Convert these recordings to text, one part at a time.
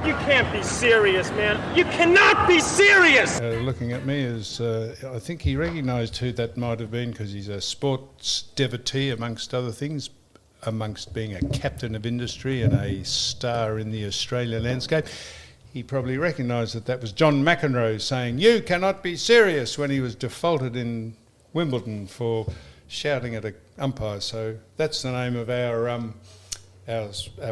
You can't be serious, man. You cannot be serious! Looking at me as, I think he recognised who that might have been because he's a sports devotee amongst other things, amongst being a captain of industry and a star in the Australian landscape. He probably recognised that was John McEnroe saying, "You cannot be serious," when he was defaulted in Wimbledon for shouting at an umpire. So that's the name of our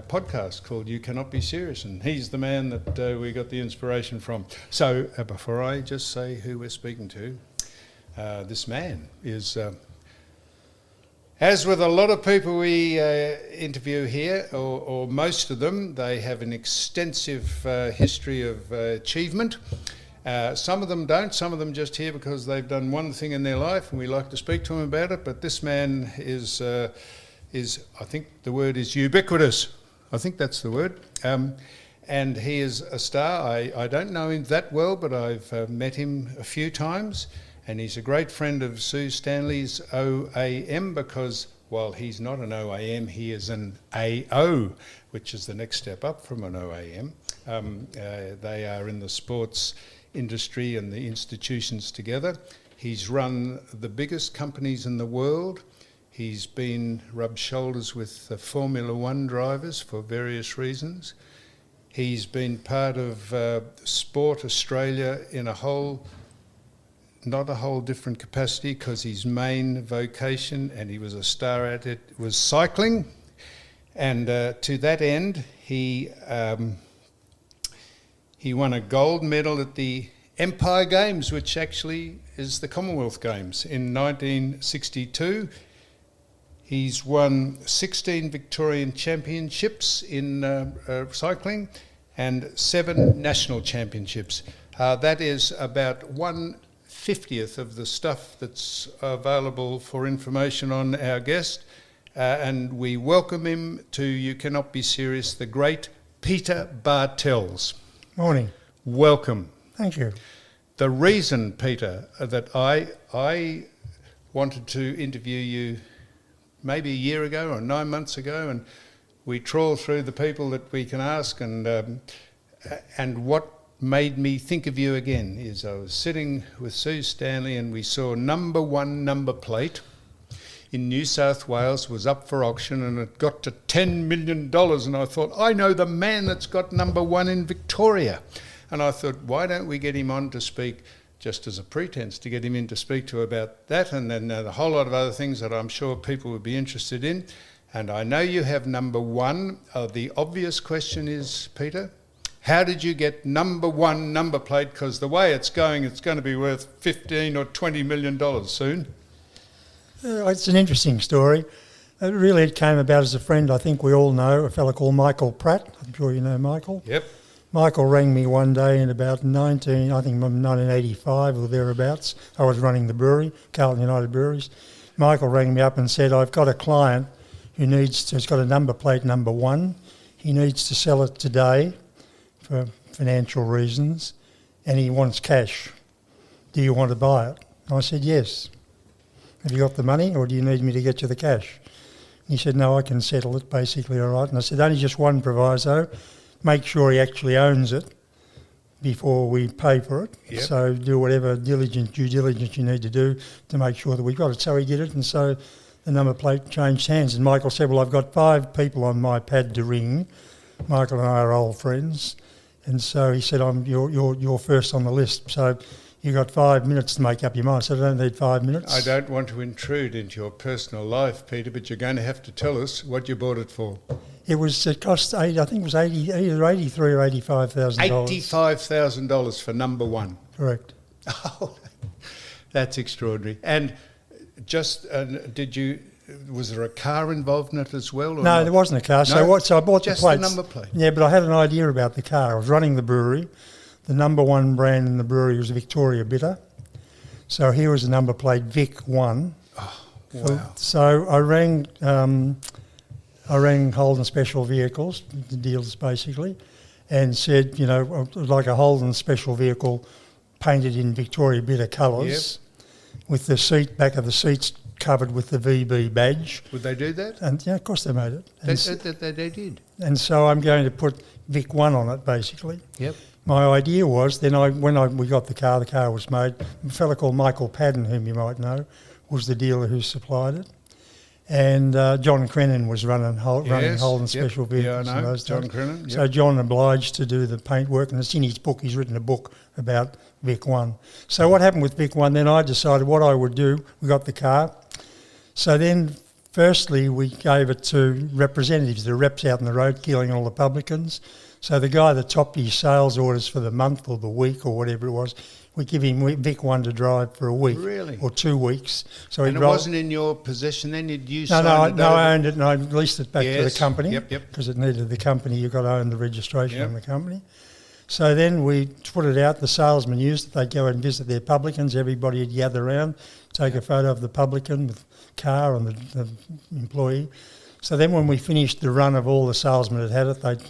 podcast, called You Cannot Be Serious, and he's the man that we got the inspiration from. So before I just say who we're speaking to, this man is, as with a lot of people we interview here, or most of them, they have an extensive history of achievement. Some of them don't, some of them just here because they've done one thing in their life and we like to speak to them about it, but this man is, I think the word is ubiquitous. I think that's the word. And he is a star. I don't know him that well, but I've met him a few times, and he's a great friend of Sue Stanley's OAM, because while he's not an OAM, he is an AO, which is the next step up from an OAM. They are in the sports industry and the institutions together. He's run the biggest companies in the world. He's been rubbed shoulders with the Formula One drivers for various reasons. He's been part of Sport Australia in not a whole different capacity, because his main vocation, and he was a star at it, was cycling. And to that end, he won a gold medal at the Empire Games, which actually is the Commonwealth Games, in 1962. He's won 16 Victorian championships in cycling and 7 national championships. That is about 1/50th of the stuff that's available for information on our guest. And we welcome him to You Cannot Be Serious, the great Peter Bartels. Morning. Welcome. Thank you. The reason, Peter, that I wanted to interview you maybe a year ago or 9 months ago, and we trawl through the people that we can ask, and what made me think of you again is I was sitting with Sue Stanley and we saw number 1 number plate in New South Wales was up for auction, and it got to $10 million, and I thought, I know the man that's got number 1 in Victoria. And I thought, why don't we get him on to speak, just as a pretense, to get him in to speak to about that, and then a whole lot of other things that I'm sure people would be interested in. And I know you have number 1. The obvious question is, Peter, how did you get number 1 number plate? Because the way it's going to be worth $15 or $20 million soon. It's an interesting story. It came about as a friend. I think we all know a fellow called Michael Pratt. I'm sure you know Michael. Yep. Michael rang me one day in about 1985 or thereabouts. I was running the brewery, Carlton United Breweries. Michael rang me up and said, I've got a client who's got a number plate number 1. He needs to sell it today for financial reasons, and he wants cash. Do you want to buy it? And I said, yes. Have you got the money, or do you need me to get you the cash? And he said, no, I can settle it, basically, all right. And I said, only just one proviso. Make sure he actually owns it before we pay for it. Yep. So do whatever due diligence you need to do to make sure that we've got it. So he did it, and so the number plate changed hands. And Michael said, well, I've got 5 people on my pad to ring. Michael and I are old friends. And so he said, you're first on the list. So you got 5 minutes to make up your mind. So I don't need 5 minutes. I don't want to intrude into your personal life, Peter, but you're going to have to tell us what you bought it for. It cost I think it was either $83,000 or $85,000. $85,000 for number 1. Correct. Oh, that's extraordinary. And just was there a car involved in it as well? Or no, not? There wasn't a car. No? So I bought just the plates. the number plate. Yeah, but I had an idea about the car. I was running the brewery. The number 1 brand in the brewery was Victoria Bitter. So here was the number plate Vic 1. Oh, wow. So I rang Holden Special Vehicles, the dealers basically, and said, I'd like a Holden Special Vehicle painted in Victoria Bitter colours, with the back of the seats covered with the VB badge. Would they do that? And yeah, of course they made it. They did. And so I'm going to put Vic 1 on it, basically. Yep. My idea was, then we got the car was made. A fella called Michael Padden, whom you might know, was the dealer who supplied it. And John Crennan was running Holden Special Vehicles in those days. John Crennan. Yep. So John obliged to do the paintwork, and it's in his book. He's written a book about Vic 1. So what happened with Vic 1, then I decided what I would do. We got the car. So then, firstly, we gave it to representatives, the reps out on the road, killing all the publicans. So the guy that topped his sales orders for the month or the week or whatever it was, we give him Vic 1 to drive for a week. Really? Or 2 weeks. So and it wasn't in your possession then? I owned it and I leased it back to the company. Yep. Because it needed the company. You've got to own the registration on the company. So then we put it out. The salesmen used it. They'd go and visit their publicans. Everybody would gather around, take a photo of the publican with the car and the employee. So then when we finished the run of all the salesmen that had it, they'd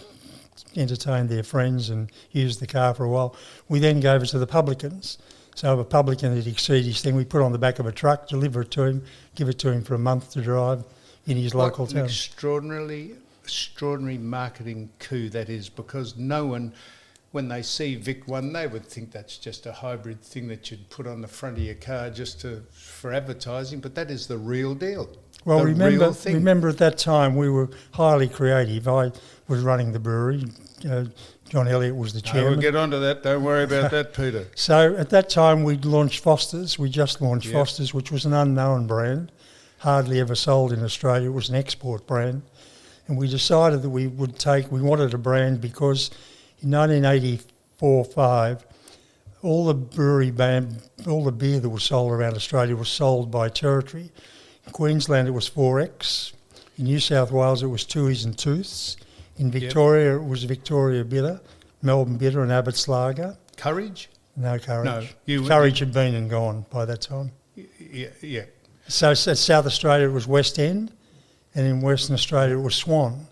entertained their friends and used the car for a while. We then gave it to the publicans. So if a publican had exceeded his thing, we put it on the back of a truck, deliver it to him, give it to him for a month to drive in his local town. Extraordinary marketing coup that is, because no one, when they see Vic 1, they would think that's just a hybrid thing that you'd put on the front of your car for advertising, but that is the real deal. Well, remember at that time we were highly creative. I was running the brewery. John Elliott was the chairman. We'll get onto that. Don't worry about that, Peter. So at that time we'd launched Foster's. We just launched Foster's, which was an unknown brand, hardly ever sold in Australia. It was an export brand. And we decided that we wanted a brand because in 1984-5, all the beer that was sold around Australia was sold by territory. In Queensland it was 4X. In New South Wales it was Tooheys and Tooths. In Victoria it was Victoria Bitter, Melbourne Bitter and Abbott's Lager. Courage? No Courage. No. Courage had been and gone by that time. Yeah. So South Australia it was West End, and in Western Australia it was Swan.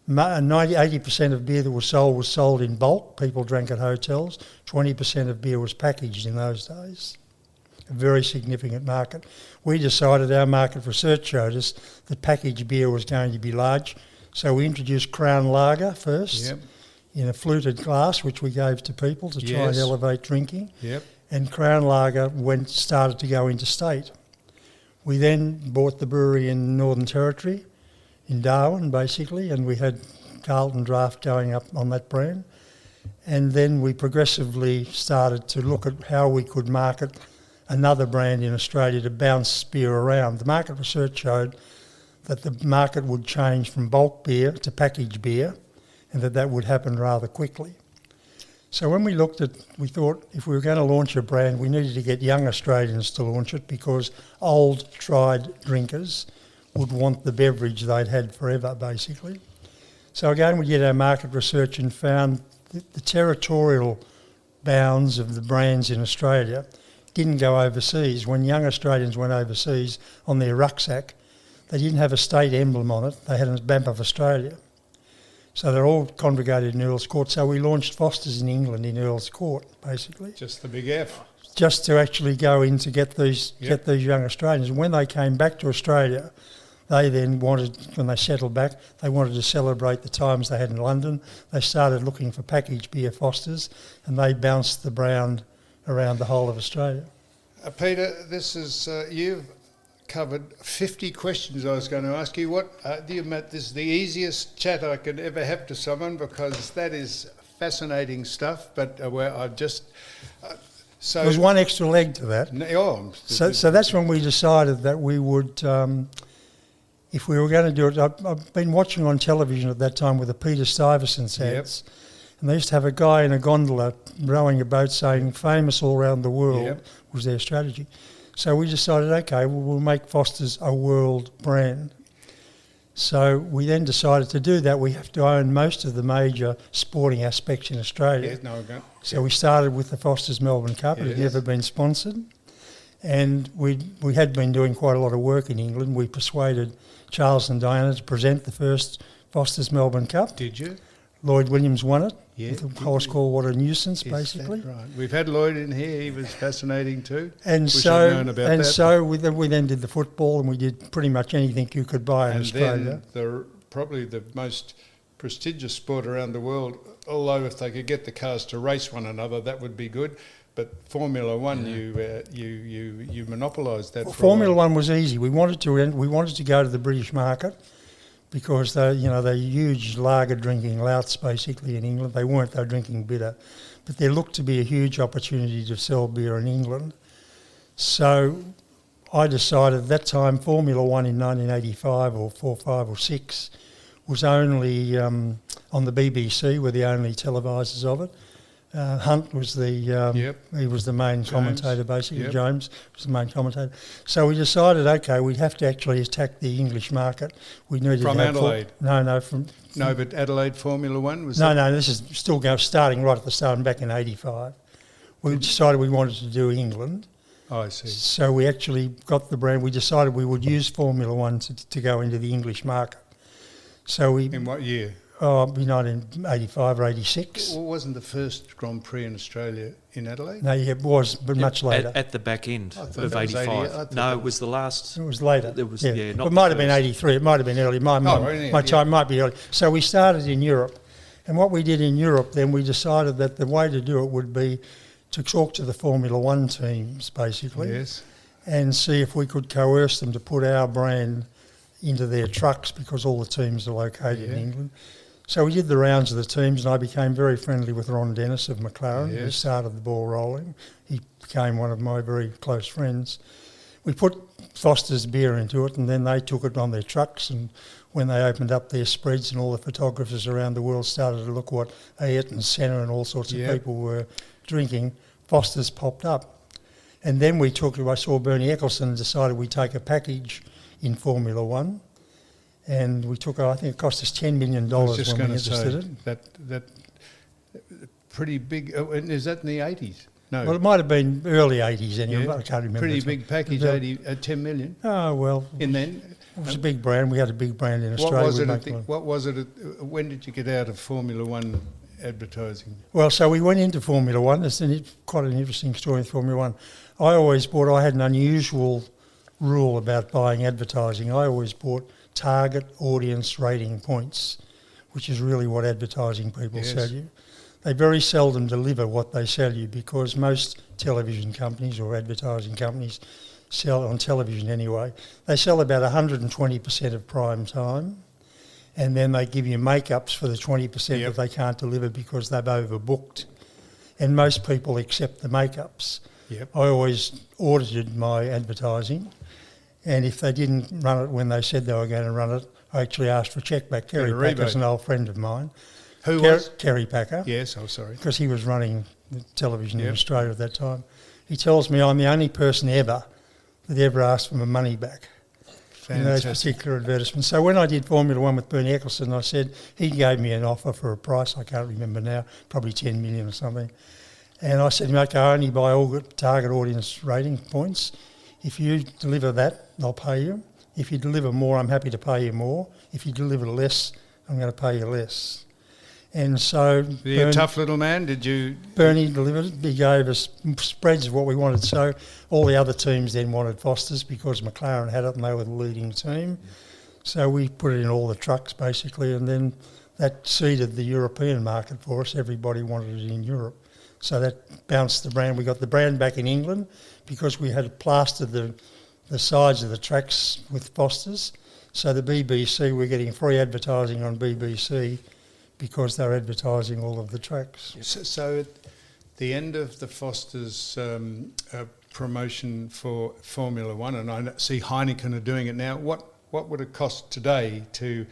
80% of beer that was sold in bulk. People drank at hotels. 20% of beer was packaged in those days. A very significant market. We decided, our market research showed us that packaged beer was going to be large, so we introduced Crown Lager first in a fluted glass, which we gave to people to try and elevate drinking. Yep. And Crown Lager started to go interstate. We then bought the brewery in Northern Territory, in Darwin basically, and we had Carlton Draft going up on that brand. And then we progressively started to look at how we could market another brand in Australia to bounce beer around. The market research showed that the market would change from bulk beer to packaged beer, and that would happen rather quickly. So when we thought if we were going to launch a brand, we needed to get young Australians to launch it, because old, tried drinkers would want the beverage they'd had forever, basically. So again, we did our market research and found that the territorial bounds of the brands in Australia didn't go overseas. When young Australians went overseas on their rucksack, they didn't have a state emblem on it. They had a map of Australia. So they're all congregated in Earl's Court. So we launched Foster's in England in Earl's Court, basically. Just the big F. Just to actually go in to get these young Australians. And when they came back to Australia, they then wanted, when they settled back, they wanted to celebrate the times they had in London. They started looking for packaged beer Foster's, and they bounced the brand around the whole of Australia. Peter, this is you've covered 50 questions I was going to ask you. What do you admit this is the easiest chat I could ever have to someone, because that is fascinating stuff. But I've just so there was one extra leg to that. So that's when we decided that we would, if we were going to do it. I've been watching on television at that time with the Peter Stuyvesant ads. And they used to have a guy in a gondola rowing a boat saying famous all around the world was their strategy. So we decided, okay, well, we'll make Foster's a world brand. So we then decided to do that. We have to own most of the major sporting aspects in Australia. So we started with the Foster's Melbourne Cup. It had never been sponsored. And we had been doing quite a lot of work in England. We persuaded Charles and Diana to present the first Foster's Melbourne Cup. Did you? Lloyd Williams won it with a horse called What a Nuisance, basically. Right. We've had Lloyd in here. He was fascinating too. And so we then did the football, and we did pretty much anything you could buy in Australia. Then probably the most prestigious sport around the world. Although if they could get the cars to race one another, that would be good. But Formula One, you monopolised that. Formula One was easy. We wanted to go to the British market because they're huge lager drinking louts basically in England. They were drinking bitter, but there looked to be a huge opportunity to sell beer in England. So I decided at that time Formula One in 1985 or 4, 5 or 6 was only on the BBC, were the only televisers of it. Hunt was he was the main commentator basically. Yep. James was the main commentator. So we decided, okay, we'd have to actually attack the English market. We needed from to have Adelaide. but Adelaide Formula One was. No, this is still starting right at the start, back in '85. We decided we wanted to do England. Oh, I see. So we actually got the brand. We decided we would use Formula One to go into the English market. So we. In what year? Oh, it'd be 1985 or 86. Well, wasn't the first Grand Prix in Australia in Adelaide? No, yeah, it was, but much later. At the back end of of 85. No, it was the last. It was later. It was, not it might have been 83. It might have been early. My time might be early. So we started in Europe. And what we did in Europe, then we decided that the way to do it would be to talk to the Formula One teams, basically. Yes. And see if we could coerce them to put our brand into their trucks because all the teams are located in England. So we did the rounds of the teams and I became very friendly with Ron Dennis of McLaren. Yes. He started the ball rolling. He became one of my very close friends. We put Foster's beer into it and then they took it on their trucks, and when they opened up their spreads and all the photographers around the world started to look what Ayrton Senna and all sorts of people were drinking, Foster's popped up. And then I saw Bernie Ecclestone and decided we'd take a package in Formula One. And we took, I think it cost us $10 million when we registered it. That pretty big, and is that in the 80s? No. Well, it might have been early 80s anyway, I can't remember. Pretty big package, 10 million. Oh, well. And then? It was a big brand. We had a big brand in Australia. What was it? When did you get out of Formula One advertising? Well, so we went into Formula One. It's quite an interesting story in Formula One. I had an unusual rule about buying advertising. I always bought target audience rating points, which is really what advertising people sell you. They very seldom deliver what they sell you because most television companies or advertising companies sell on television anyway. They sell about 120% of prime time, and then they give you make-ups for the 20% that they can't deliver because they've overbooked. And most people accept the make-ups. Yep. I always audited my advertising, and if they didn't run it when they said they were going to run it, I actually asked for a check back. Kerry Packer's an old friend of mine. Who was? Kerry Packer. Yes, oh sorry. Because he was running the television in Australia at that time. He tells me I'm the only person ever that ever asked for my money back in those particular advertisements. So when I did Formula One with Bernie Ecclestone, I said, he gave me an offer for a price, I can't remember now, probably 10 million or something. And I said, okay, I only buy all target audience rating points. If you deliver that, I'll pay you. If you deliver more, I'm happy to pay you more. If you deliver less, I'm going to pay you less. And so... You're a tough little man, did you... Bernie delivered it. He gave us spreads of what we wanted. So all the other teams then wanted Foster's because McLaren had it and they were the leading team. So we put it in all the trucks basically, and then that seeded the European market for us. Everybody wanted it in Europe. So that bounced the brand. We got the brand back in England because we had plastered the sides of the tracks with Foster's. So the BBC, we're getting free advertising on BBC because they're advertising all of the tracks. So at the end of the Foster's promotion for Formula One, and I see Heineken are doing it now, what would it cost today to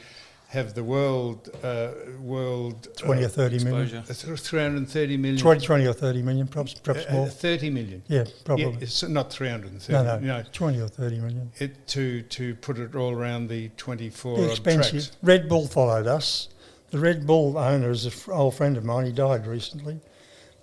have the world 20 or 30 million. 330 million. 20 or 30 million, perhaps more. 30 million. Yeah, probably. Yeah, it's not 330. No, 20 or 30 million. To put it all around the 24 They're odd expensive. tracks. Red Bull followed us. The Red Bull owner is an old friend of mine. He died recently.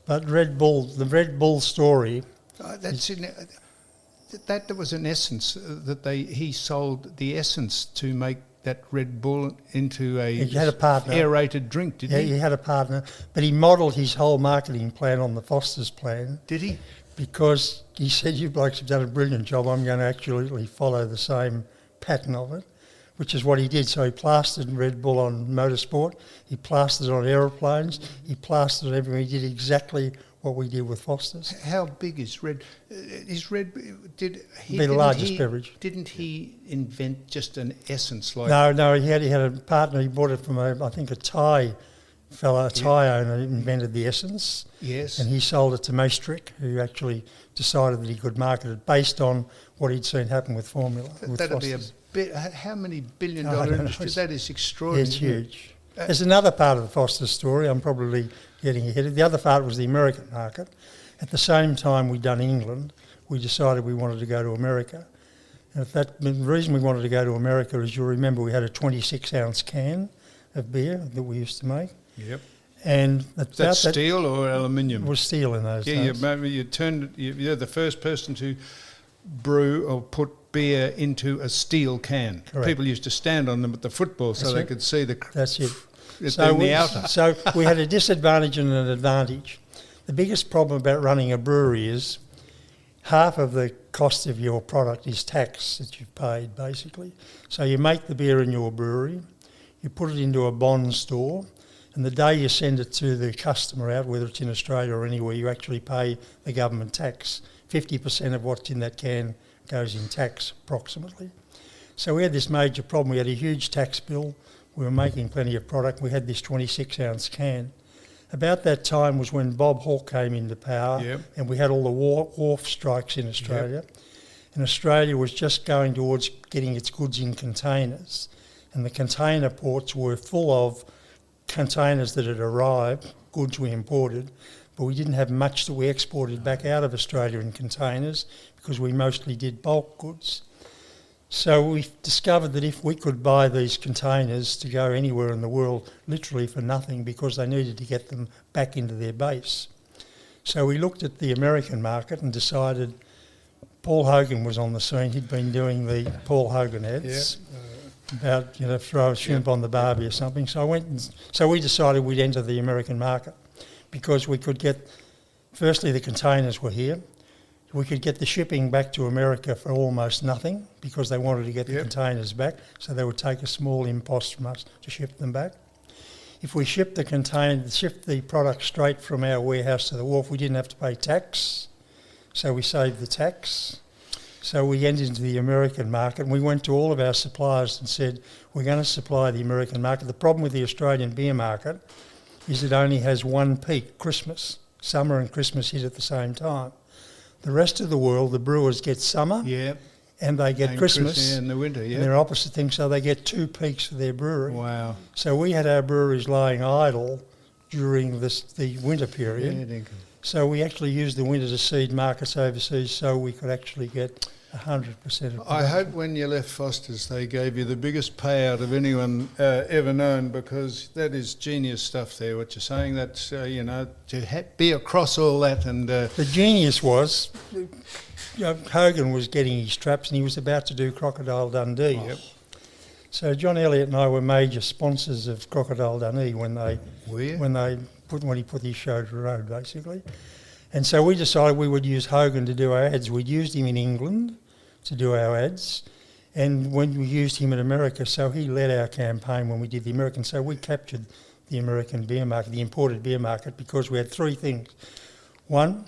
But the Red Bull story... That was an essence that he sold the essence to make that Red Bull into a he had a partner. Aerated drink, did he? Yeah, he had a partner, but he modelled his whole marketing plan on the Foster's plan. Did he? Because he said, you blokes have done a brilliant job, I'm going to actually follow the same pattern of it. which is what he did. So he plastered Red Bull on motorsport, he plastered it on aeroplanes, he plastered it everywhere. He did exactly what we did with Foster's. How big is Red? Did he? Be the largest beverage. Didn't he invent just an essence like? No. He had a partner. He bought it from I think a Thai fella, a Thai owner, invented the essence. Yes. And he sold it to Maastricht, who actually decided that he could market it based on what he'd seen happen with Formula. That'd be a bit. How many billion-dollar industry? That is extraordinary. It's huge. There's another part of the Foster's story. I'm probably getting ahead. The other part was the American market. At the same time we'd done England, we decided we wanted to go to America. And the reason we wanted to go to America is, you'll remember, we had a 26-ounce can of beer that we used to make. Yep. And is that steel or aluminium? It was steel in those days. You're the first person to brew or put beer into a steel can. Correct. People used to stand on them at the football so they could see the. That's it. The outer. So we had a disadvantage and an advantage. The biggest problem about running a brewery is half of the cost of your product is tax that you've paid, basically. So you make the beer in your brewery, you put it into a bond store, and the day you send it to the customer out, whether it's in Australia or anywhere, you actually pay the government tax. 50% of what's in that can goes in tax, approximately. So we had this major problem. We had a huge tax bill. We were making plenty of product. We had this 26-ounce can. About that time was when Bob Hawke came into power, and we had all the wharf strikes in Australia. And Australia was just going towards getting its goods in containers. And the container ports were full of containers that had arrived, goods we imported, but we didn't have much that we exported back out of Australia in containers because we mostly did bulk goods. So we discovered that if we could buy these containers to go anywhere in the world, literally for nothing, because they needed to get them back into their base. So we looked at the American market and decided Paul Hogan was on the scene. He'd been doing the Paul Hogan ads about, throw a shrimp on the barbie or something. So we decided we'd enter the American market because we could get, firstly, the containers were here. We could get the shipping back to America for almost nothing because they wanted to get the containers back, so they would take a small impost from us to ship them back. If we shipped the product straight from our warehouse to the wharf, we didn't have to pay tax, so we saved the tax. So we entered into the American market, and we went to all of our suppliers and said, we're going to supply the American market. The problem with the Australian beer market is it only has one peak, Christmas. Summer and Christmas hit at the same time. The rest of the world, the brewers get summer and they get Christmas in the winter. And they're opposite things, so they get two peaks for their brewery. Wow. So we had our breweries lying idle during the winter period. So we actually used the winter to seed markets overseas so we could actually get 100% of I hope when you left Foster's they gave you the biggest payout of anyone ever known, because that is genius stuff there, what you're saying. That's, to be across all that. And the genius was, Hogan was getting his traps and he was about to do Crocodile Dundee. So John Elliott and I were major sponsors of Crocodile Dundee when he put his show to the road, basically. And so we decided we would use Hogan to do our ads. We'd used him in England to do our ads, and when we used him in America, so he led our campaign when we did the American. So we captured the American beer market, the imported beer market, because we had three things. One,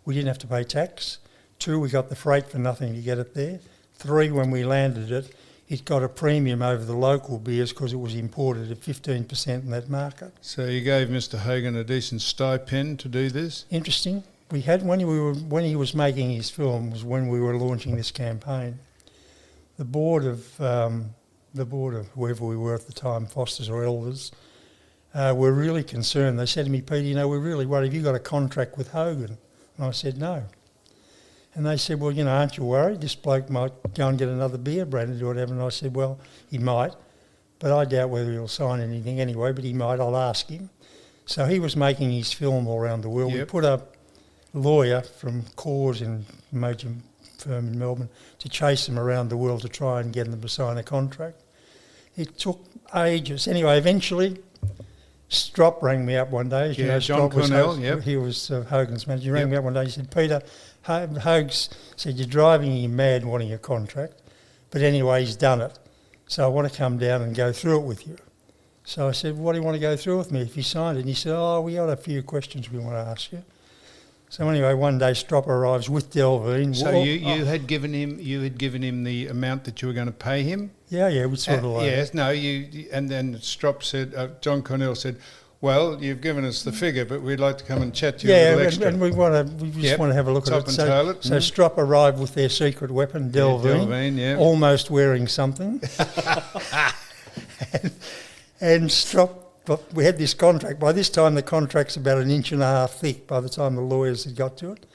we didn't have to pay tax. Two, we got the freight for nothing to get it there. Three, when we landed it, it got a premium over the local beers because it was imported at 15% in that market. So you gave Mr. Hogan a decent stipend to do this? Interesting. We had when he was making his film was when we were launching this campaign. The board of whoever we were at the time, Foster's or Elders, were really concerned. They said to me, Peter, we're really worried. Have you got a contract with Hogan? And I said, no. And they said, well, aren't you worried? This bloke might go and get another beer branded or whatever. And I said, well, he might, but I doubt whether he'll sign anything anyway, but he might. I'll ask him. So he was making his film all around the world. We put a lawyer from Coors, a major firm in Melbourne, to chase them around the world to try and get them to sign a contract. It took ages. Anyway, eventually, Strop rang me up one day. John Cornell, he was Hogan's manager. He rang me up one day. He said, Peter, Hogs said, you're driving him mad wanting a contract. But anyway, he's done it. So I want to come down and go through it with you. So I said, what do you want to go through with me if you signed it? And he said, we got a few questions we want to ask you. So anyway, one day Strop arrives with Delvine. So you had given him the amount that you were going to pay him? Yeah, we sort of like yes, no, and then Strop said, John Cornell said, well, you've given us the figure, but we'd like to come and chat to you a little extra. And we just want to have a look at it. So Strop arrived with their secret weapon, Delvine, almost wearing something. and Strop, we had this contract. By this time, the contract's about 1.5 inches thick. By the time the lawyers had got to it,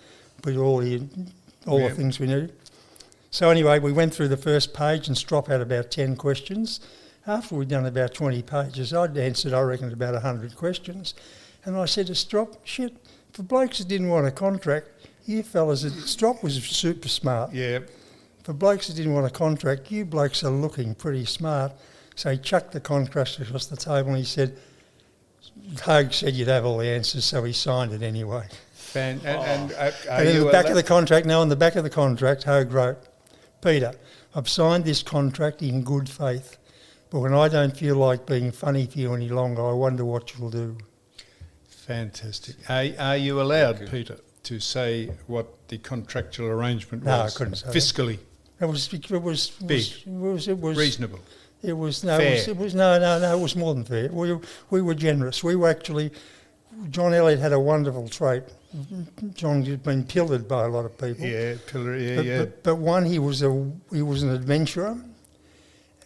with all the things we needed. So anyway, we went through the first page, and Strop had about 10 questions. After we'd done about 20 pages, I'd answered, I reckon, about 100 questions. And I said to Strop, shit, for blokes that didn't want a contract, you fellas, Strop was super smart. Yeah. For blokes that didn't want a contract, you blokes are looking pretty smart. So he chucked the contract across the table and he said, Hogue said you'd have all the answers, so he signed it anyway. And on the back of the contract, Hogue wrote, Peter, I've signed this contract in good faith, but when I don't feel like being funny for you any longer, I wonder what you'll do. Fantastic. Are you allowed, Peter, to say what the contractual arrangement was? No, I couldn't say fiscally. It was big. It was reasonable. It was fair. It was more than fair. We were generous. We were actually. John Elliott had a wonderful trait. John had been pillared by a lot of people. Yeah, But one, he was an adventurer,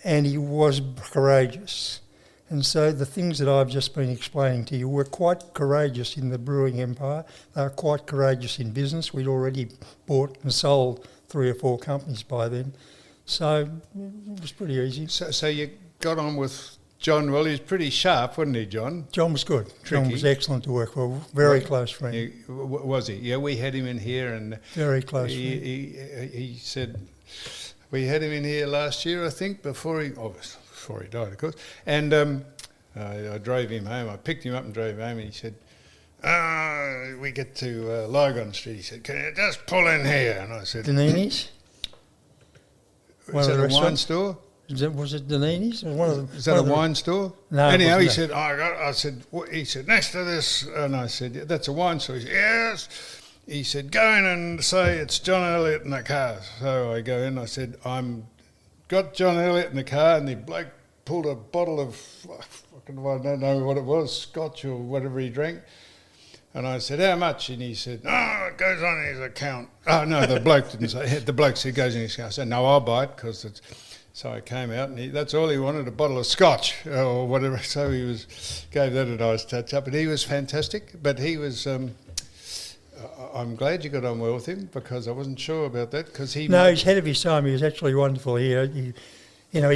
and he was courageous. And so the things that I've just been explaining to you were quite courageous in the brewing empire. They were quite courageous in business. We'd already bought and sold 3 or 4 companies by then. So it was pretty easy. So you got on with John well. He was pretty sharp, wasn't he, John? John was good. Tricky. John was excellent to work with. Very close friend. Was he? Yeah, we had him in here. And very close friend. He said, we had him in here last year, I think, before he died, of course. And I drove him home. I picked him up and drove him home, and he said, we get to Lygon Street. He said, can you just pull in here? And I said... Danini's? Is that a wine store? Was it Danini's? Is that a wine store? No. Anyhow, he said, he said, next to this, and I said, yeah, that's a wine store. He said, yes. He said, go in and say it's John Elliott in the car. So I go in, I said, got John Elliott in the car, and the bloke pulled a bottle of, I don't know what it was, scotch or whatever he drank. And I said, how much? And he said, it goes on his account. Oh, no, the bloke didn't say. The bloke said, it goes in his account. I said, no, I'll buy it, because it's... So I came out, and that's all he wanted, a bottle of scotch or whatever. So he gave that a nice touch up. And he was fantastic. But he was... I'm glad you got on well with him, because I wasn't sure about that. He's ahead of his time. He was actually wonderful. He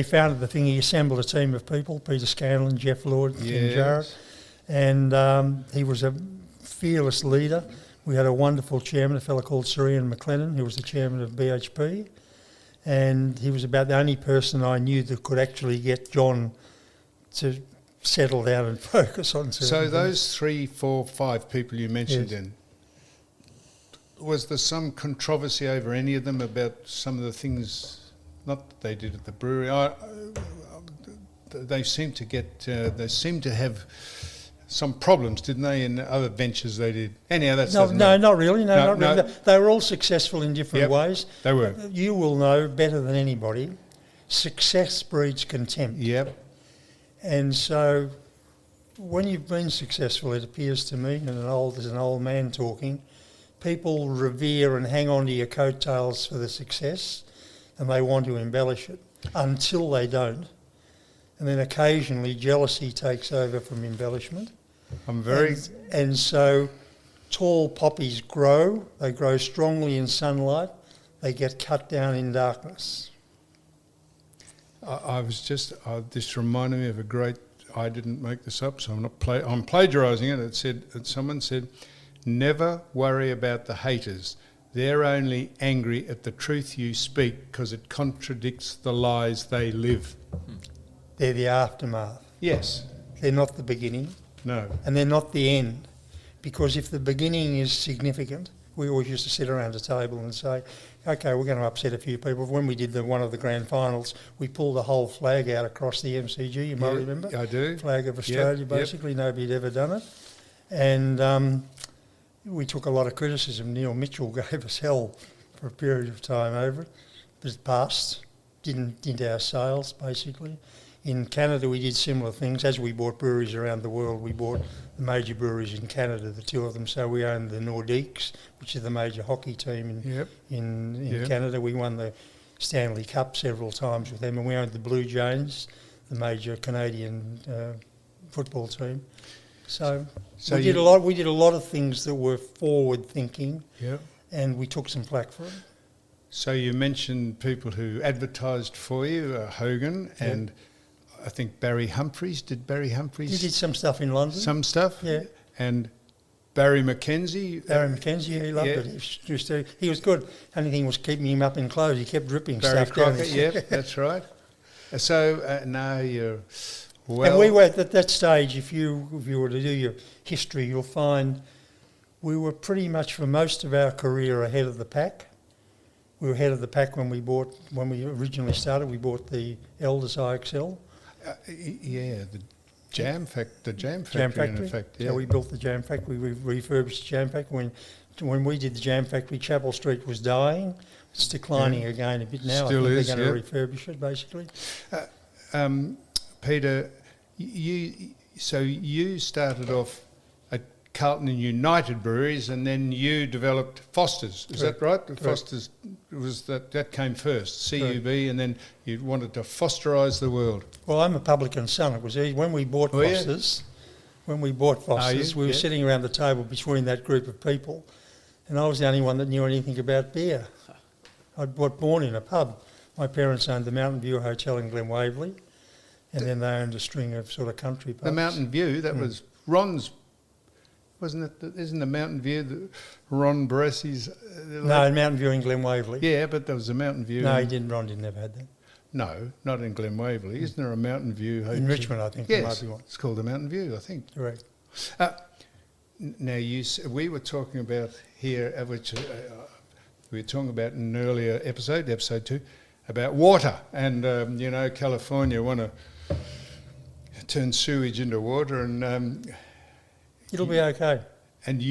founded the thing. He assembled a team of people, Peter Scanlon, Jeff Lord, Tim Jarrett. And he was a fearless leader. We had a wonderful chairman, a fellow called Sir Ian McLennan, who was the chairman of BHP. And he was about the only person I knew that could actually get John to settle down and focus on certain things. Those 3, 4, 5 people you mentioned then, was there some controversy over any of them about some of the things, not that they did at the brewery? They seemed to have some problems, didn't they, in other ventures they did? Anyhow, that's... No, not really. No, not really. They were all successful in different ways. They were. You will know better than anybody, success breeds contempt. Yep. And so when you've been successful, it appears to me, and as an old man talking, people revere and hang on to your coattails for the success, and they want to embellish it until they don't. And then occasionally jealousy takes over from embellishment. And so tall poppies grow. They grow strongly in sunlight. They get cut down in darkness. This reminded me of a great... I didn't make this up, so I'm plagiarising it. Someone said, never worry about the haters. They're only angry at the truth you speak because it contradicts the lies they live. They're the aftermath. Yes. They're not the beginning. No. And they're not the end. Because if the beginning is significant, we always used to sit around a table and say, okay, we're going to upset a few people. When we did one of the grand finals, we pulled the whole flag out across the MCG, you might remember? I do. Flag of Australia, basically. Nobody had ever done it. And we took a lot of criticism. Neil Mitchell gave us hell for a period of time over it. But it passed. Didn't our sales, basically. In Canada, we did similar things. As we bought breweries around the world, we bought the major breweries in Canada, the two of them. So we owned the Nordiques, which is the major hockey team in Canada. We won the Stanley Cup several times with them, and we owned the Blue Jays, the major Canadian football team. So we did a lot. We did a lot of things that were forward thinking, and we took some flack for it. So you mentioned people who advertised for you, Hogan and I think Barry Humphries. Did Barry Humphries? He did some stuff in London. Some stuff? Yeah. And Barry McKenzie? Barry McKenzie, he loved it. He was good. Only thing was keeping him up in clothes. He kept dripping Barry stuff Crocker, down. that's right. So now you're well... And we were at that stage, if you were to do your history, you'll find we were pretty much for most of our career ahead of the pack. We were ahead of the pack when we originally started. We bought the Elders IXL. The jam factory. In effect, So we built the jam factory. We refurbished the jam factory. When we did the jam factory, Chapel Street was dying. It's declining again a bit now. Still I think is, they're going to refurbish it, basically. Peter, you started off at Carlton and United Breweries, and then you developed Foster's. Is that right? Correct. Foster's was that came first, CUB, and then you wanted to Fosterise the world. Well, I'm a publican's son. It was when we bought Foster's. When we bought Foster's, we were sitting around the table between that group of people, and I was the only one that knew anything about beer. I'd born in a pub. My parents owned the Mountain View Hotel in Glen Waverley, and then they owned a string of sort of country pubs. The Mountain View, that was Ron's, wasn't it? Isn't the Mountain View the Ron Baressi's? No, Mountain View in Glen Waverley. Yeah, but there was a Mountain View. No, Ron didn't have had that. No, not in Glen Waverley. Isn't there a Mountain View hotel? In Richmond, I think there might be one. It's called the Mountain View, I think. Correct. Now, we were talking about here, which we were talking about in an earlier episode 2, about water. And, California want to turn sewage into water. And it'll be okay. And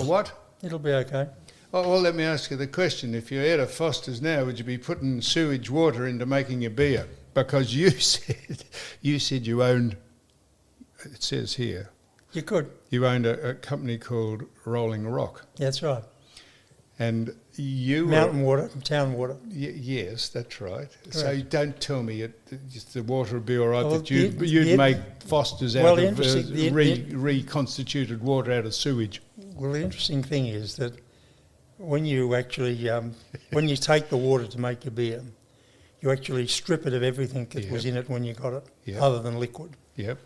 what? It'll be okay. Oh, well, let me ask you the question. If you had a Foster's now, would you be putting sewage water into making your beer? Because you said you owned, it says here. You could. You owned a company called Rolling Rock. That's right. And you Mountain water, town water. Yes, that's right. Correct. So don't tell me the water would be all right, that you'd make Foster's out of reconstituted water out of sewage. Well, the interesting thing is that when you actually, when you take the water to make your beer, you actually strip it of everything that was in it when you got it, other than liquid. Yep.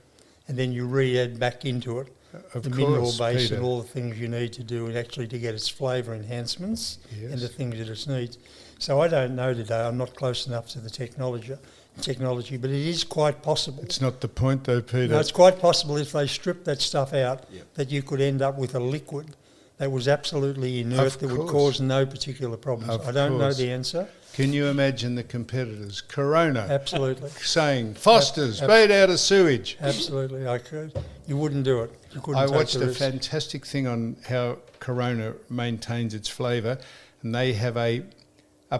And then you re-add back into it the mineral base and all the things you need to do and actually to get its flavour enhancements and the things that it needs. So I don't know today, I'm not close enough to the technology, but it is quite possible. It's not the point though, Peter. No, it's quite possible if they strip that stuff out that you could end up with a liquid that was absolutely inert that would cause no particular problems. I don't know the answer. Can you imagine the competitors? Corona. Absolutely. Saying, Foster's, made out of sewage. Absolutely, I could. You wouldn't do it. You couldn't. I watched a fantastic thing on how Corona maintains its flavour, and they have a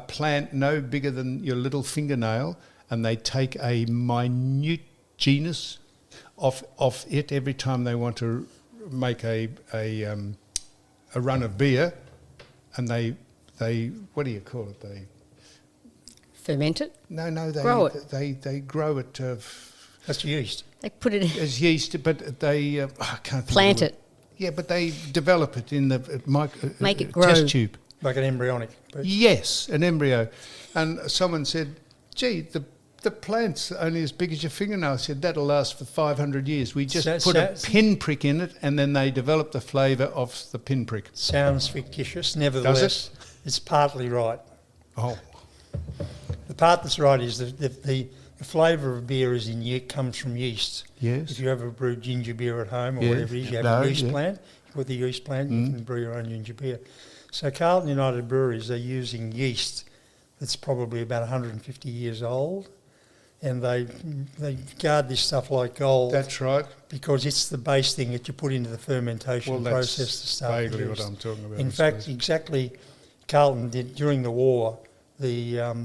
plant no bigger than your little fingernail, and they take a minute genus off it every time they want to make a run of beer, and they what do you call it? They ferment it? No, they grow it. They grow it. That's yeast. They put it in. As yeast, but they I can't think plant of it. Yeah, but they develop it in the make it grow. test tube. Like an embryonic. Yes, an embryo. And someone said, "Gee, the plant's only as big as your fingernail." I said, "That'll last for 500 years. We just put a pinprick in it, and then they develop the flavour of the pinprick." Sounds fictitious. Nevertheless, it's partly right. Oh. The part that's right is that the flavour of beer comes from yeast. Yes. If you ever brew ginger beer at home or whatever it is, you have a yeast plant. You with the yeast plant. You can brew your own ginger beer. So Carlton United Breweries are using yeast that's probably about 150 years old, and they guard this stuff like gold. That's right. Because it's the base thing that you put into the fermentation process to start vaguely the yeast. what I'm talking about. In fact, exactly, Carlton did during the war. The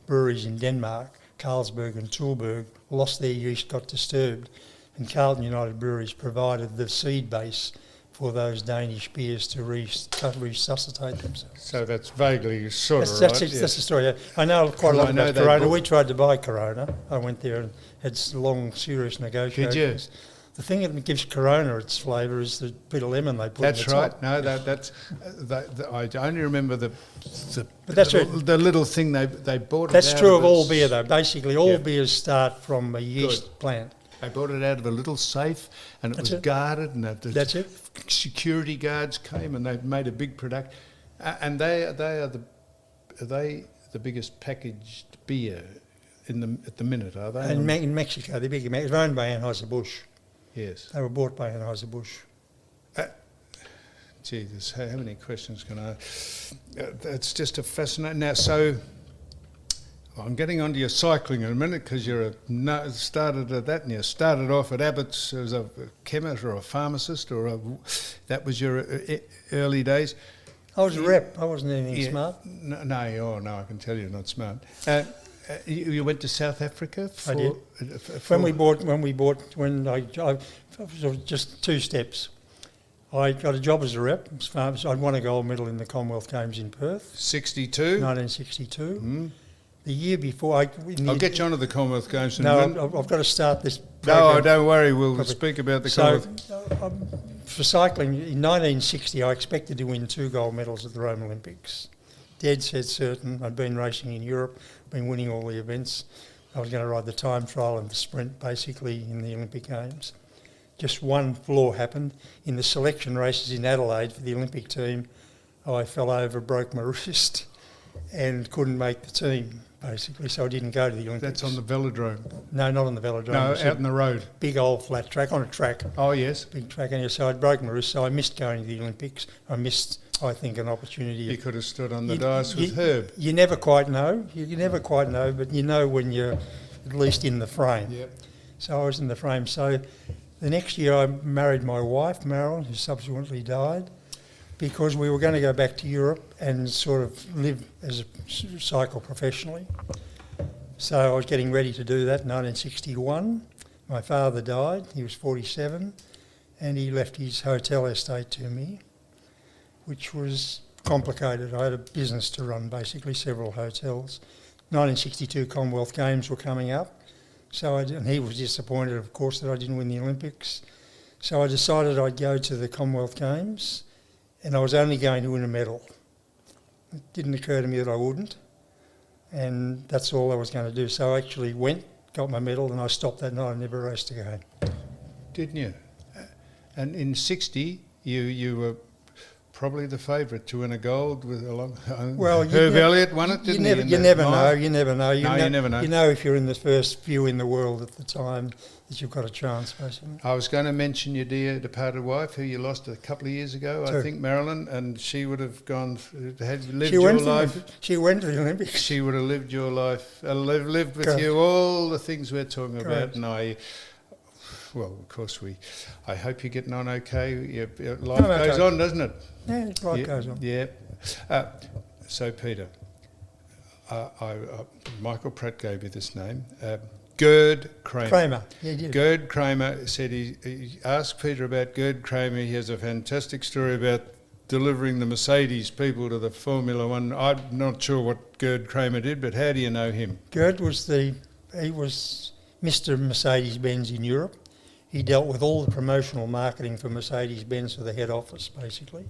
breweries in Denmark, Carlsberg and Tilburg, lost their yeast, got disturbed, and Carlton United Breweries provided the seed base for those Danish beers to resuscitate themselves. So that's vaguely sort of That's right. the story. I know quite a lot about Corona. We tried to buy Corona. I went there and had long, serious negotiations. Did you? The thing that gives Corona its flavour is the bit of lemon they put in the top. That's right. No, that's. I only remember the little thing they bought. That's true of all beer, though. Basically, all beers start from a yeast plant. They bought it out of a little safe, and it was guarded, and that's it. Security guards came, and they made a big product. And they are the biggest packaged beer at the minute, are they? In Mexico, they're big. It's owned by Anheuser-Busch. Yes. They were bought by Anheuser-Busch. Jesus, how many questions can I... it's just a fascinating... Now, so... I'm getting onto your cycling in a minute because you started at that and you started off at Abbott's as a chemist or a pharmacist that was your early days. I was a rep. I wasn't anything smart. No, I can tell you're not smart. You went to South Africa? I did. Just 2 steps. I got a job as a rep. I'd won a gold medal in the Commonwealth Games in Perth. 1962. The year before... I'll get you onto the Commonwealth Games. No, I've got to start this program. No, don't worry. We'll speak about the Commonwealth. For cycling, in 1960, I expected to win 2 gold medals at the Rome Olympics. Dead set certain. I'd been racing in Europe, been winning all the events. I was going to ride the time trial and the sprint, basically, in the Olympic Games. Just one flaw happened. In the selection races in Adelaide for the Olympic team, I fell over, broke my wrist, and couldn't make the team, basically, so I didn't go to the Olympics. That's on the velodrome? No, not on the velodrome. No, out in the road? Big old flat track, on a track. Oh, yes. Big track, and so I broke my wrist, so I missed going to the Olympics. I missed, I think, an opportunity. You could have stood on the dais with Herb. You never quite know. You never quite know, but you know when you're at least in the frame. Yep. So I was in the frame. So the next year I married my wife, Marilyn, who subsequently died, because we were going to go back to Europe and sort of live as a cycle professionally. So I was getting ready to do that in 1961. My father died, he was 47, and he left his hotel estate to me, which was complicated. I had a business to run, basically, several hotels. 1962 Commonwealth Games were coming up, and he was disappointed, of course, that I didn't win the Olympics. So I decided I'd go to the Commonwealth Games, and I was only going to win a medal. It didn't occur to me that I wouldn't, and that's all I was going to do. So I actually went, got my medal, and I stopped that night. I never raced again. Didn't you? And in 60, you were probably the favourite to win a gold with Herb Elliott won it, didn't he? You never know. You never know. You never know. You know if you're in the first few in the world at the time that you've got a chance, basically. I was going to mention your dear departed wife, who you lost a couple of years ago, I think, Marilyn, and she would have lived your life. She went to the Olympics. She would have lived your life, lived with you all the things we're talking about, and well, of course, I hope you're getting on okay. Life goes on, doesn't it? Yeah, life goes on. Yeah. So, Peter, Michael Pratt gave you this name. Gerd Kramer. Yeah, he did. Gerd Kramer said he asked Peter about Gerd Kramer. He has a fantastic story about delivering the Mercedes people to the Formula One. I'm not sure what Gerd Kramer did, but how do you know him? Gerd was Mr. Mercedes-Benz in Europe. He dealt with all the promotional marketing for Mercedes-Benz for the head office, basically.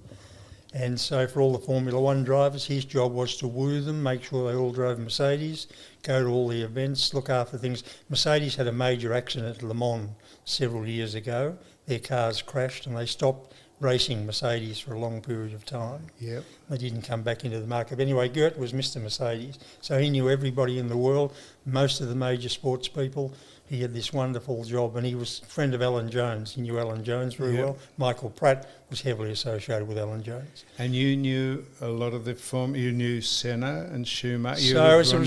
And so for all the Formula One drivers, his job was to woo them, make sure they all drove Mercedes, go to all the events, look after things. Mercedes had a major accident at Le Mans several years ago. Their cars crashed and they stopped racing Mercedes for a long period of time. Yep. They didn't come back into the market. But anyway, Gert was Mr. Mercedes, so he knew everybody in the world, most of the major sports people. He had this wonderful job, and he was a friend of Alan Jones. He knew Alan Jones very well. Michael Pratt was heavily associated with Alan Jones. And you knew a lot of the form. You knew Senna and Schumacher. So as a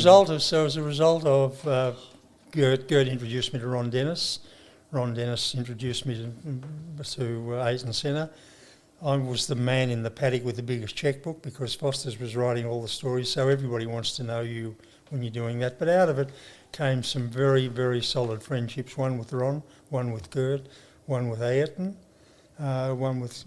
result of Gert introduced me to Ron Dennis. Ron Dennis introduced me to Ayrton Senna. I was the man in the paddock with the biggest checkbook because Foster's was writing all the stories, so everybody wants to know you when you're doing that. But out of it came some very, very solid friendships, one with Ron, one with Gert, one with Ayrton, one with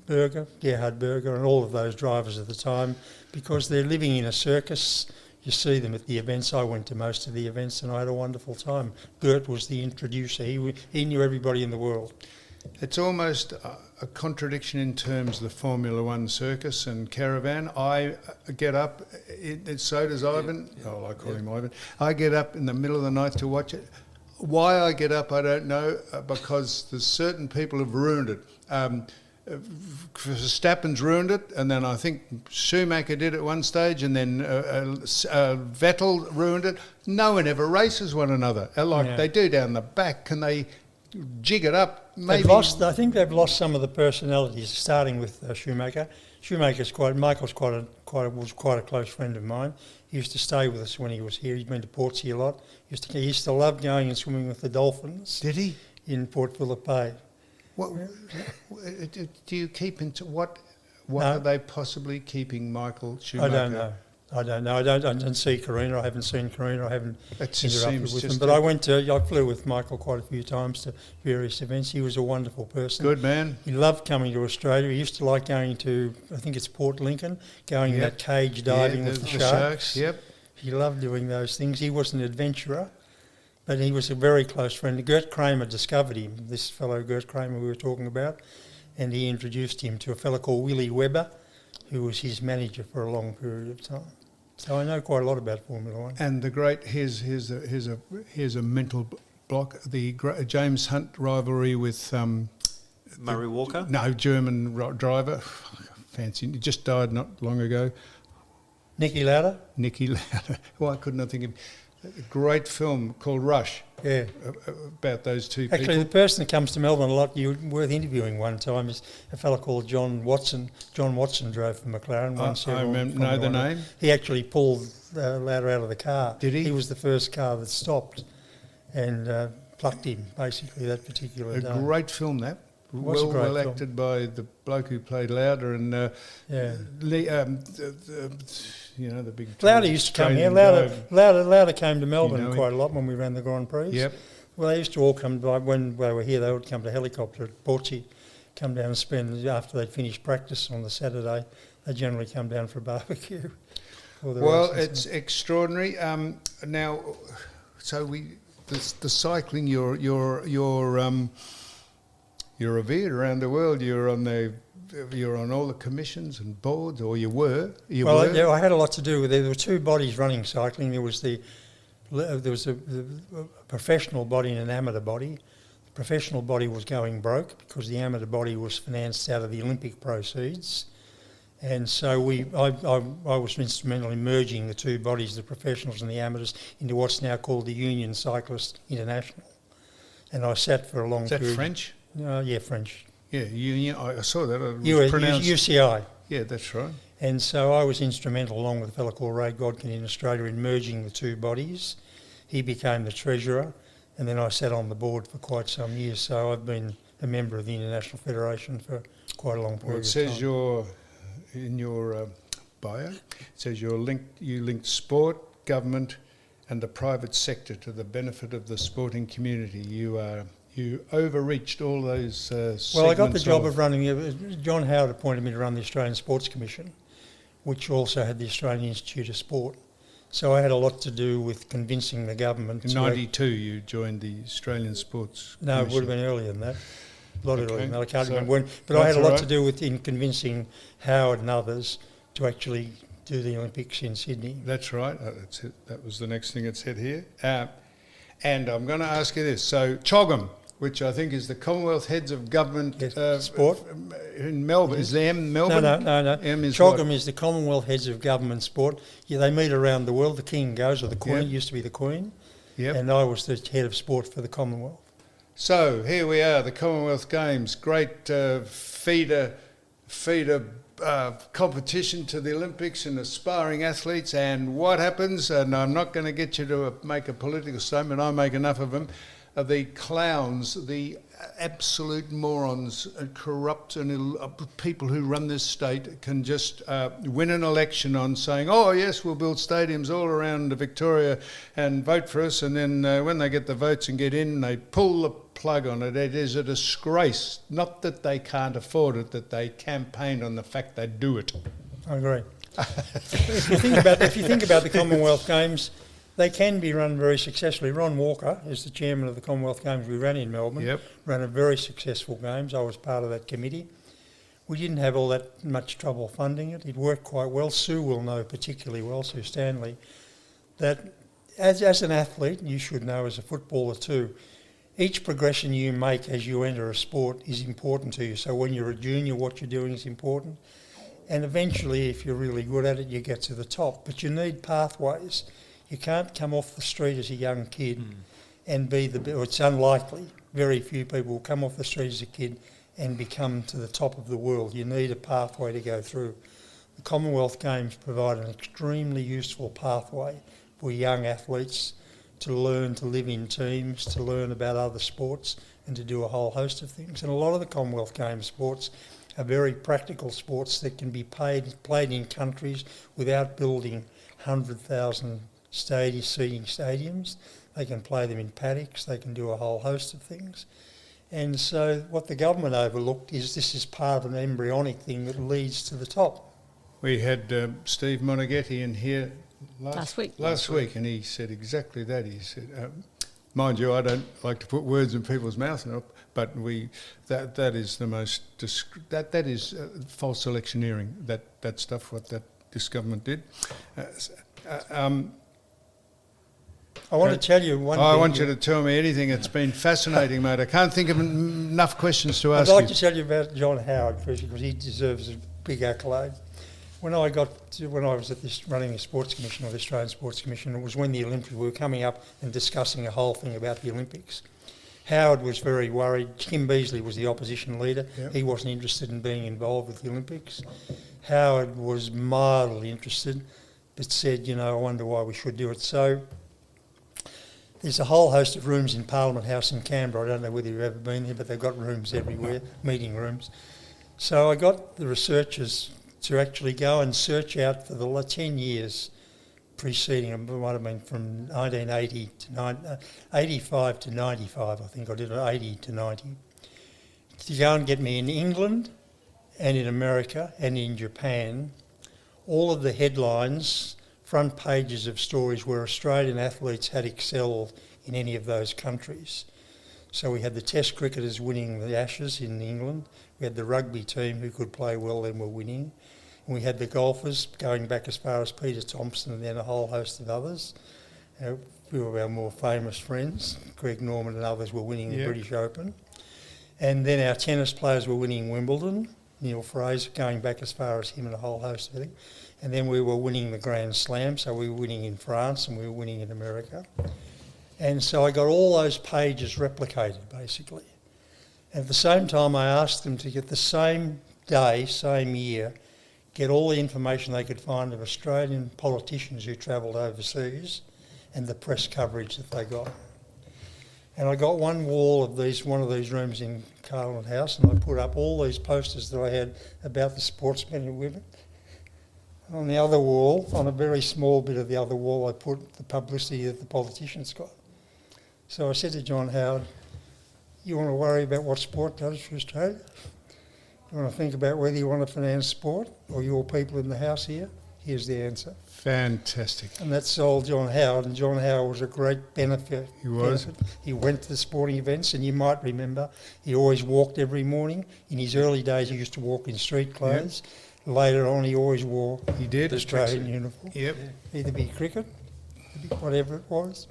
Gerhard Berger, and all of those drivers at the time, because they're living in a circus. You see them at the events. I went to most of the events and I had a wonderful time. Gert was the introducer. He knew everybody in the world. It's almost a contradiction in terms of the Formula One circus and caravan. I get up, so does Ivan. Oh, I call him Ivan. I get up in the middle of the night to watch it. Why I get up, I don't know, because there's certain people have ruined it. Verstappen's ruined it, and then I think Schumacher did at one stage, and then Vettel ruined it. No one ever races one another like they do down the back. Can they jig it up? Maybe. I think they've lost some of the personalities, starting with Schumacher. Michael's was quite a close friend of mine. He used to stay with us when he was here. He's been to Portsea a lot. He used to love going and swimming with the dolphins. Did he? In Port Phillip Bay. What do you keep into? What are they possibly keeping Michael Schumacher? I don't know. I don't see Karina. I haven't seen Karina. I haven't interacted with him. But I flew with Michael quite a few times to various events. He was a wonderful person. Good man. He loved coming to Australia. He used to like going to, I think it's Port Lincoln, going in that cage diving with the sharks. Yep. He loved doing those things. He was an adventurer, but he was a very close friend. Gert Kramer discovered him, this fellow Gert Kramer we were talking about, and he introduced him to a fellow called Willie Webber, who was his manager for a long period of time. So I know quite a lot about Formula One. And the great, here's a mental block, the James Hunt rivalry with... Murray Walker? No, German driver. Fancy, he just died not long ago. Niki Lauda? Niki Lauda. Why couldn't I think of... A great film called Rush. Yeah. About those two people. Actually, the person that comes to Melbourne a lot, you're worth interviewing one time, is a fellow called John Watson. John Watson drove for McLaren. I know the name. He actually pulled Lauda out of the car. Did he? He was the first car that stopped and plucked him, basically, that particular day. A great film, that. Well acted by the bloke who played Lauda and the big... Lauda used to come here. Lauda came to Melbourne quite a lot when we ran the Grand Prix. Yep. Well, they used to all come by, when they were here, they would come to helicopter at Portsea, come down and spend, after they'd finished practice on the Saturday, they generally come down for a barbecue. Well, it's extraordinary. Now, so the cycling, you're revered around the world. You're on all the commissions and boards, or you were. I had a lot to do with it. There were two bodies running cycling. There was a professional body and an amateur body. The professional body was going broke because the amateur body was financed out of the Olympic proceeds, and so I was instrumental in merging the two bodies, the professionals and the amateurs, into what's now called the Union Cyclist International. And I sat for a long period. Is that French? Yeah, French. Yeah, Union. I saw that. It was pronounced UCI. Yeah, that's right. And so I was instrumental, along with a fellow called Ray Godkin in Australia, in merging the two bodies. He became the treasurer, and then I sat on the board for quite some years. So I've been a member of the International Federation for quite a long period of time. It says in your bio, it says you linked sport, government, and the private sector to the benefit of the sporting community. You overreached all those Well, I got the job of running... John Howard appointed me to run the Australian Sports Commission, which also had the Australian Institute of Sport. So I had a lot to do with convincing the government... In 92 you joined the Australian Sports Commission. No, it would have been earlier than that. A lot earlier than that. I can't remember when. But I had a lot to do with in convincing Howard and others to actually do the Olympics in Sydney. That's right. That's it. That was the next thing it said here. And I'm going to ask you this. So, Chogham. which I think is the Commonwealth Heads of Government Sport in Melbourne. Is the M Melbourne? No. M is CHOGM what? is the Commonwealth Heads of Government Sport. Yeah, they meet around the world. The King goes, or the Queen. Yep. Used to be the Queen. Yep. And I was the head of sport for the Commonwealth. So here we are, the Commonwealth Games, great feeder competition to the Olympics and aspiring athletes. And what happens? And I'm not going to get you to make a political statement. I make enough of them. The clowns, the absolute morons, corrupt and people who run this state can just win an election on saying, oh yes, we'll build stadiums all around Victoria and vote for us, and then when they get the votes and get in, they pull the plug on it. It is a disgrace, not that they can't afford it, that they campaign on the fact they do it. I agree. If you think about the Commonwealth Games, they can be run very successfully. Ron Walker is the chairman of the Commonwealth Games we ran in Melbourne. Yep. Ran a very successful games. I was part of that committee. We didn't have all that much trouble funding it. It worked quite well. Sue will know particularly well, Sue Stanley, that as an athlete, you should know as a footballer too, each progression you make as you enter a sport is important to you. So when you're a junior, what you're doing is important. And eventually, if you're really good at it, you get to the top. But you need pathways. You can't come off the street as a young kid and be it's unlikely. Very few people will come off the street as a kid and become to the top of the world. You need a pathway to go through. The Commonwealth Games provide an extremely useful pathway for young athletes to learn to live in teams, to learn about other sports and to do a whole host of things. And a lot of the Commonwealth Games sports are very practical sports that can be played in countries without building 100,000 seating stadiums. They can play them in paddocks, they can do a whole host of things. And so what the government overlooked is this is part of an embryonic thing that leads to the top. We had Steve Monaghetti in here Last week, and he said exactly that. He said, mind you, I don't like to put words in people's mouths, but that is the most that is false electioneering. That stuff what this government did. I want to tell you one thing. I want you to tell me anything. It's been fascinating, mate. I can't think of enough questions to ask I'd like you. to tell you about John Howard first because he deserves a big accolade. When I was at running the Sports Commission, or the Australian Sports Commission, it was when the Olympics, we were coming up and discussing a whole thing about the Olympics. Howard was very worried. Kim Beazley was the opposition leader. Yep. He wasn't interested in being involved with the Olympics. Howard was mildly interested, but said, I wonder why we should do it. So there's a whole host of rooms in Parliament House in Canberra. I don't know whether you've ever been there, but they've got rooms everywhere, meeting rooms. So I got the researchers to actually go and search out for the 10 years preceding, it might have been from 1980 to 85 to 95, I think I did it, 80 to 90, to go and get me in England and in America and in Japan, all of the headlines, front pages of stories where Australian athletes had excelled in any of those countries. So we had the Test cricketers winning the Ashes in England, we had the rugby team who could play well and were winning, and we had the golfers going back as far as Peter Thompson and then a whole host of others. A few of our more famous friends, Greg Norman and others, were winning the British Open. And then our tennis players were winning Wimbledon, Neil Fraser going back as far as him and a whole host of things. And then we were winning the Grand Slam, so we were winning in France and we were winning in America. And so I got all those pages replicated, basically. And at the same time, I asked them to get the same day, same year, get all the information they could find of Australian politicians who travelled overseas and the press coverage that they got. And I got one of these rooms in Parliament House, and I put up all these posters that I had about the sportsmen and women. On the other wall, on a very small bit of the other wall, I put the publicity that the politicians got. So I said to John Howard, you want to worry about what sport does for Australia? You want to think about whether you want to finance sport or your people in the House here? Here's the answer. Fantastic. And that sold John Howard, and John Howard was a great benefit. He was. He went to the sporting events, and you might remember he always walked every morning. In his early days, he used to walk in street clothes. Yep. Later on, he always wore the Australian uniform. Yep. Either be cricket, whatever it was.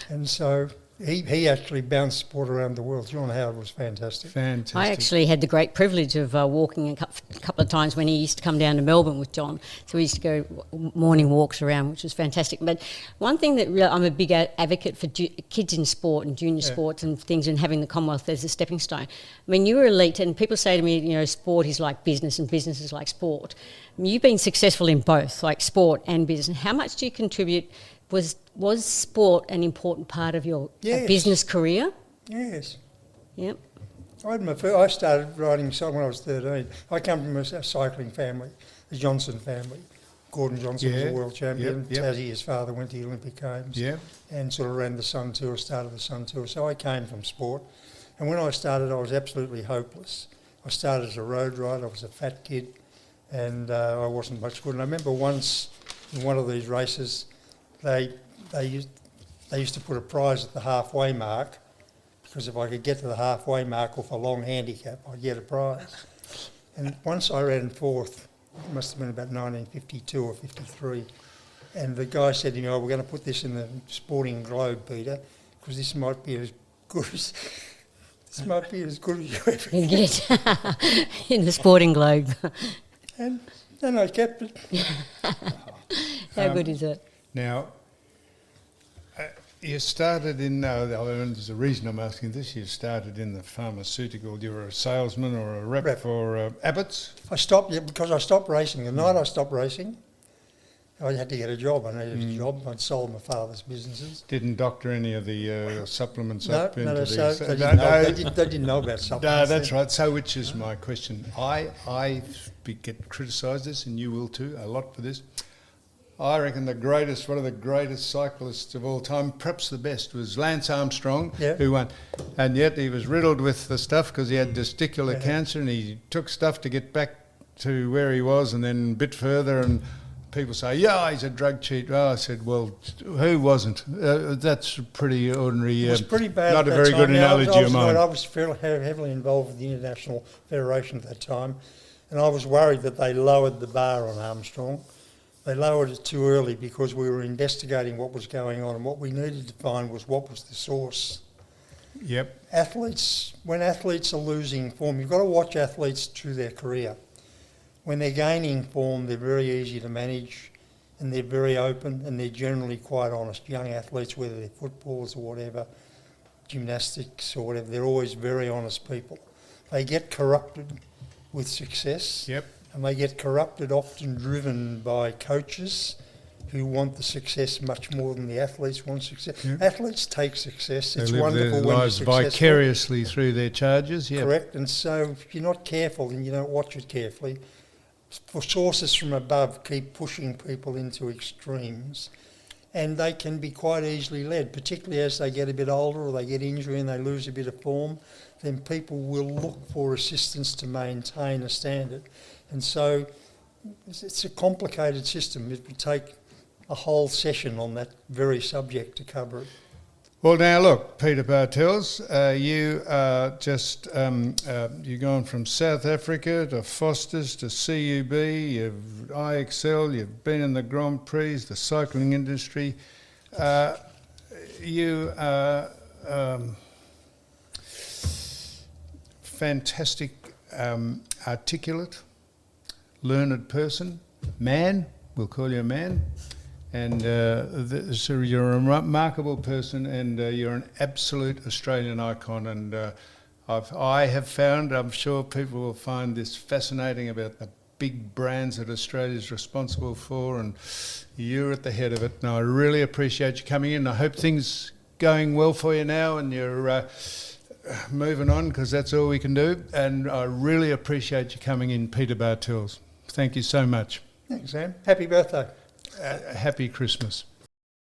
And so He actually bounced sport around the world. John Howard was fantastic. Fantastic. I actually had the great privilege of walking a couple of times when he used to come down to Melbourne with John. So we used to go morning walks around, which was fantastic. But one thing that I'm a big advocate for kids in sport and junior sports and things, and having the Commonwealth as a stepping stone. I mean, you were elite, and people say to me, you know, sport is like business and business is like sport. I mean, you've been successful in both, like sport and business. How much do you contribute? Was sport an important part of your business career? Yes. Yep. I started riding cycle when I was 13. I come from a cycling family, the Johnson family. Gordon Johnson was a world champion. Tassie, his father, went to the Olympic Games and sort of ran the Sun Tour, started the Sun Tour. So I came from sport. And when I started, I was absolutely hopeless. I started as a road rider. I was a fat kid and I wasn't much good. And I remember once in one of these races, they used to put a prize at the halfway mark, because if I could get to the halfway mark off a long handicap, I'd get a prize. And once I ran fourth, it must have been about 1952 or 53, and the guy said to me, "Oh, we're going to put this in the Sporting Globe, Peter, because this might be as good as you ever You get in the Sporting Globe. And then I kept it. How good is it? Now, you started in, there's a reason I'm asking this, you started in the pharmaceutical, you were a salesman or a rep. For Abbott's? I stopped because I stopped racing. The night I stopped racing, I had to get a job. I needed a job. I'd sold my father's businesses. Didn't doctor any of the supplements No, up into no, the... they didn't know about supplements. No, that's right. So which is my question. I get criticised this, and you will too, a lot for this. I reckon one of the greatest cyclists of all time, perhaps the best, was Lance Armstrong, who won. And yet he was riddled with the stuff because he had testicular cancer, and he took stuff to get back to where he was and then a bit further, and people say, yeah, he's a drug cheat. Well, I said, well, who wasn't? That's pretty ordinary. It was pretty bad. Not at a that very time. good analogy of mine. I was fairly heavily involved with the International Federation at that time, and I was worried that they lowered the bar on Armstrong. They lowered it too early because we were investigating what was going on, and what we needed to find was what was the source. Yep. When athletes are losing form, you've got to watch athletes through their career. When they're gaining form, they're very easy to manage, and they're very open, and they're generally quite honest. Young athletes, whether they're footballers or whatever, gymnastics or whatever, they're always very honest people. They get corrupted with success. Yep. And they get corrupted, often driven by coaches who want the success much more than the athletes want success. Yep. Athletes take success. It's they live wonderful their when lives you're successful. vicariously through their charges. Yep. Correct. And so if you're not careful and you don't watch it carefully, for sources from above keep pushing people into extremes, and they can be quite easily led, particularly as they get a bit older or they get injury and they lose a bit of form, then people will look for assistance to maintain a standard. And so it's a complicated system. It would take a whole session on that very subject to cover it. Well, now look, Peter Bartels, you are just, you're gone from South Africa to Foster's to CUB, you've IXL, you've been in the Grand Prix, the cycling industry. You are fantastic, articulate, learned person, man, we'll call you a man, and so you're a remarkable person, and you're an absolute Australian icon, and I have found, I'm sure people will find this fascinating about the big brands that Australia's responsible for, and you're at the head of it, and I really appreciate you coming in. I hope things going well for you now, and you're moving on, because that's all we can do, and I really appreciate you coming in, Peter Bartels. Thank you so much. Thanks, Sam. Happy birthday. Happy Christmas.